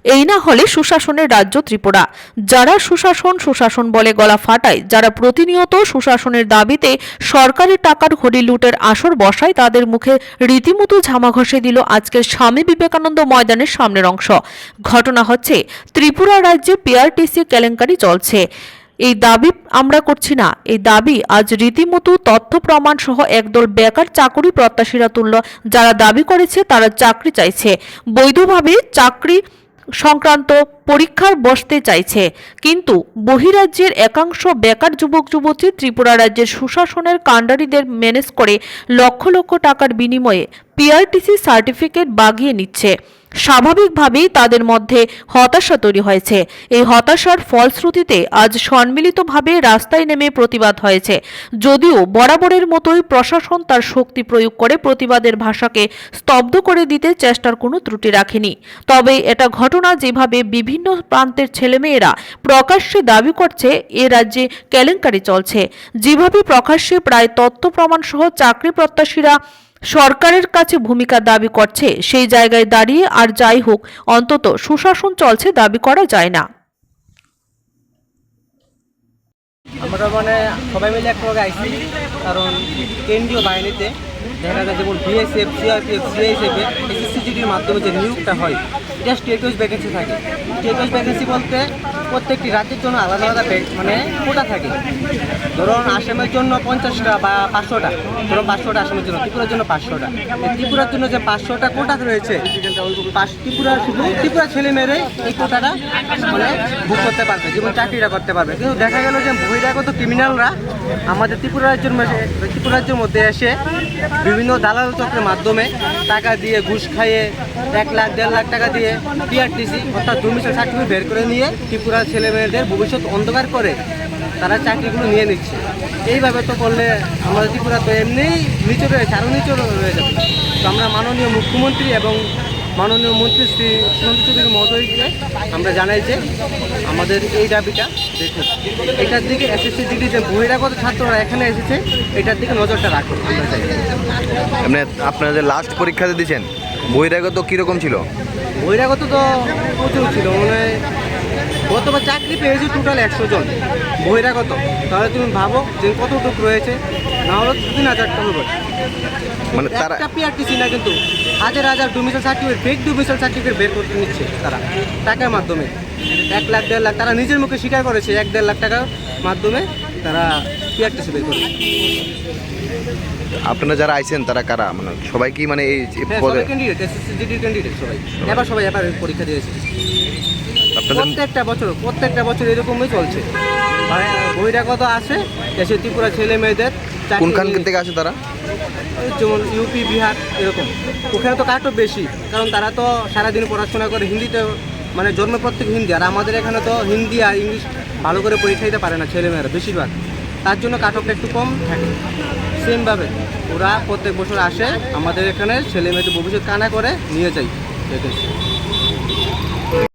এই না হলে সুশাসনের রাজ্য ত্রিপুরা। যারা সুশাসন বলে গলা ফাটায়, যারা প্রতিনিয়ত সুশাসনের দাবিতে সরকারি টাকার ঘড়ি লুটের আসর বসায়, তাদের মুখে রীতিমতো ঝামা ঘষে দিল আজকের স্বামী বিবেকানন্দ ময়দানের সামনের অংশ। ঘটনা হচ্ছে, ত্রিপুরা রাজ্যে পিআরটিসি কেলেঙ্কারি চলছে। এই দাবি আমরা করছি না, এই দাবি আজ রীতিমতো তথ্য প্রমাণ সহ একদল বেকার চাকরি প্রত্যাশীরা তুলল। যারা দাবি করেছে তারা চাকরি চাইছে, বৈধভাবে চাকরি সংক্রান্ত পরীক্ষার বসতে চাইছে, কিন্তু বহিরাজ্যের একাংশ বেকার যুবক যুবতী ত্রিপুরা রাজ্যের সুশাসনের কাণ্ডারীদের ম্যানেজ করে লক্ষ লক্ষ টাকার বিনিময়ে পিআরটিসি সার্টিফিকেট বাগিয়ে নিচ্ছে। স্বাভাবিকভাবেই তাদের মধ্যে হতাশা তৈরি হয়েছে। এই হতাশার ফলশ্রুতিতে আজ সম্মিলিতভাবে রাস্তায় নেমে প্রতিবাদ হয়েছে। যদিও বরাবরের মতোই প্রশাসন তার শক্তি প্রয়োগ করে প্রতিবাদের ভাষাকে স্তব্ধ করে দিতে চেষ্টার কোনো ত্রুটি রাখেনি। তবে এটা ঘটনা যেভাবে বিভিন্ন প্রান্তের ছেলেমেয়েরা প্রকাশ্যে দাবি করছে এ রাজ্যে কেলেঙ্কারি চলছে, যেভাবে প্রকাশ্যে প্রায় তথ্য প্রমাণ সহ চাকরি প্রত্যাশীরা সরকারের কাছে ভূমিকা দাবি করছে, সেই জায়গায় দাঁড়িয়ে আর যাই হোক, অন্তত সুশাসন চলছে দাবি করা যায় না। আমরা সবাই মিলে একটা আইসি, কারণ কেন্দ্রীয় বাহিনীতে দেখা যায় যেমন বিএসএফ, সিআরপিএফ, সিআইএসএফ, এসএসসিজিডির মাধ্যমে যে নিয়োগটা হয়, এটা স্টেট ওয়াইজ ভ্যাকেন্সি থাকে। স্টেট ওয়াইজ ভ্যাকেন্সি বলতে প্রত্যেকটি রাজ্যের জন্য আলাদা আলাদা মানে কোটা থাকে। ধরুন আসামের জন্য 50টা বা 500টা, ধরুন 500টা আসামের জন্য, ত্রিপুরার জন্য 500টা। ত্রিপুরার জন্য যে 500টা কোটা রয়েছে, ত্রিপুরা ছেলেমেয়েরাই এই কোটাটা বুক করতে পারবে, যেমন চাকরিটা করতে পারবে। কিন্তু দেখা গেল যে বহিরাগত ক্রিমিনালরা আমাদের ত্রিপুরা রাজ্যের মধ্যে এসে বিভিন্ন দালাল চক্রের মাধ্যমে টাকা দিয়ে, ঘুষ খাইয়ে 1 লাখ 1.5 লাখ টাকা দিয়ে পিআরটিসি অর্থাৎ ডোমিসাইল সার্টিফিকেট বের করে নিয়ে ত্রিপুরা ছেলেমেয়েদের ভবিষ্যৎ অন্ধকার করে তারা চাকরিগুলো নিয়ে নিচ্ছে। এইভাবে তো করলে আমাদের ত্রিপুরা তো এমনিই নিচে রয়েছে, আরও নিচে রয়ে যাবে। তো আমরা মাননীয় মুখ্যমন্ত্রী এবং মাননীয় মন্ত্রী শ্রী সুশান্ত চৌধুরী মহোদয়কে আমরা জানাই যে আমাদের এই দাবিটা দেখুন, এটার দিকে এসএসসিজিডি যে বহিরাগত ছাত্ররা এখানে এসেছে, এটার দিকে নজরটা রাখুন। আমরা চাই আপনারা যে লাস্ট পরীক্ষাতে দিয়েছেন, বহিরাগত কীরকম ছিল? বহিরাগত তো প্রচুর ছিল, গতবার চাকরি পেয়েছি টোটাল 100 জন বহিরাগত। তাহলে তুমি ভাবো যে কতটুকু রয়েছে, না হলো 3000টা হবে। মানে তারা পিআরটিসি না, কিন্তু হাজার হাজার domicile certificate, fake domicile certificate বের করতে নিচ্ছে তারা টাকার মাধ্যমে। 1 লাখ 1.5 লাখ তারা নিজের মুখে স্বীকার করেছে, 1-1.5 লাখ টাকার মাধ্যমে তারা পিআরটিসি বের করে। আপনারা যারা আইছেন তারা কারা? মানে সবাই কি মানে এই ক্যান্ডিডেট, এসএসসিজিডির ক্যান্ডিডেট সবাই এবার পরীক্ষা দিয়েছে। প্রত্যেকটা বছর এরকমই চলছে। বহিরাগত আসে দেশে ত্রিপুরা ছেলে মেয়েদের। কোনখান থেকে আসে তারা? যেমন ইউপি, বিহার, এরকম। ওখানে তো কাটও বেশি, কারণ তারা তো সারাদিন পড়াশোনা করে, হিন্দিতে মানে জন্মের প্রত্যেক হিন্দি। আর আমাদের এখানে তো হিন্দি আর ইংলিশ ভালো করে পরীক্ষা দিতে পারে না ছেলেমেয়েরা বেশিরভাগ, তার জন্য কাটঅফটা একটু কম থাকে। সেমভাবে ওরা প্রত্যেক বছর আসে আমাদের এখানে ছেলেমেয়েদের ভবিষ্যৎ কানা করে নিয়ে যায়।